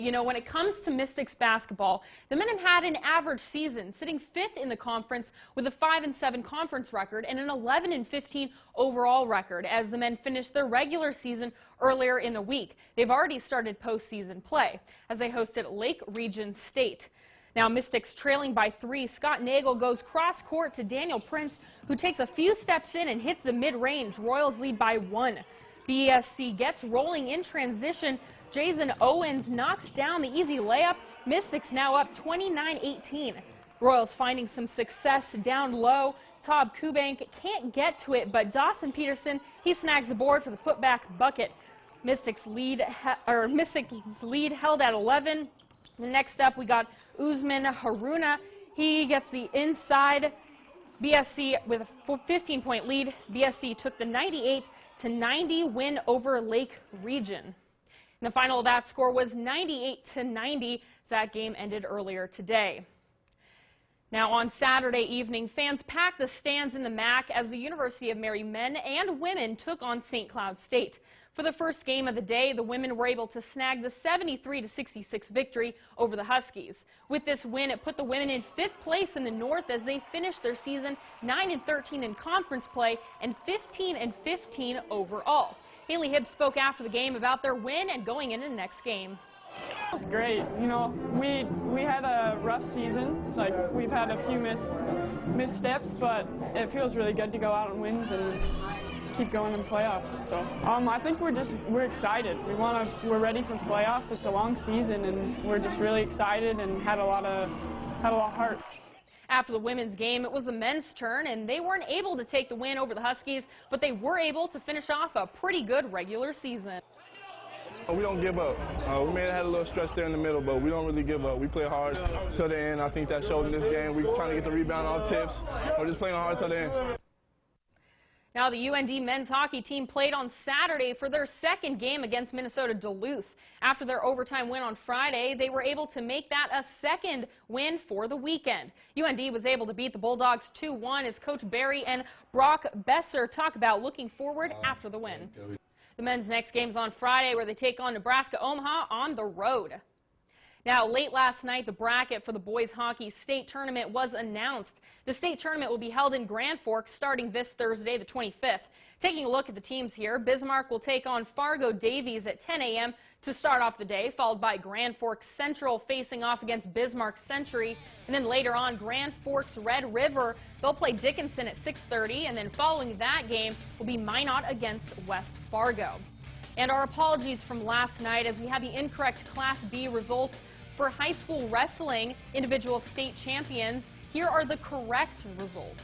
You know, when it comes to Mystics basketball, the men have had an average season, sitting 5th in the conference with a 5-7 conference record and an 11-15 overall record as the men finished their regular season earlier in the week. They've already started postseason play as they hosted Lake Region State. Now, Mystics trailing by 3. Scott Nagel goes cross-court to Daniel Prince, who takes a few steps in and hits the mid-range. Royals lead by 1. BSC gets rolling in transition. Jason Owens knocks down the easy layup. Mystics now up 29-18. Royals finding some success down low. Tob Kubank can't get to it, but Dawson Peterson, he snags the board for the putback bucket. Mystics lead held at 11. Next up, we got Usman Haruna. He gets the inside. BSC with a 15-point lead. BSC took the 98-90 win over Lake Region. And the final of that score was 98-90. That game ended earlier today. Now on Saturday evening, fans packed the stands in the MAC as the University of Emery men and women took on St. Cloud State. For the first game of the day, the women were able to snag the 73-66 victory over the Huskies. With this win, it put the women in 5th place in the North as they finished their season 9-13 in conference play and 15-15 overall. Haley Hibbs spoke after the game about their win and going into the next game. It was great. You know, we had a rough season. Like, we've had a few missteps, but it feels really good to go out on wins and keep going in playoffs. So I think we're excited. We're ready for playoffs. It's a long season, and we're just really excited and had a lot of heart. After the women's game, it was the men's turn, and they weren't able to take the win over the Huskies, but they were able to finish off a pretty good regular season. We don't give up. We may have had a little stretch there in the middle, but we don't really give up. We play hard till the end. I think that showed in this game. We're trying to get the rebound on tips. We're just playing hard till the end. Now, the UND men's hockey team played on Saturday for their second game against Minnesota Duluth. After their overtime win on Friday, they were able to make that a second win for the weekend. UND was able to beat the Bulldogs 2-1 as Coach Barry and Brock Besser talk about looking forward after the win. The men's next game is on Friday, where they take on Nebraska Omaha on the road. Now, late last night, the bracket for the boys hockey state tournament was announced. The state tournament will be held in Grand Forks starting this Thursday, the 25th. Taking a look at the teams here, Bismarck will take on Fargo Davies at 10 a.m. to start off the day, followed by Grand Forks Central facing off against Bismarck Century. And then later on, Grand Forks Red River, they'll play Dickinson at 6:30. And then following that game will be Minot against West Fargo. And our apologies from last night as we had the incorrect Class B results for high school wrestling individual state champions. Here are the correct results.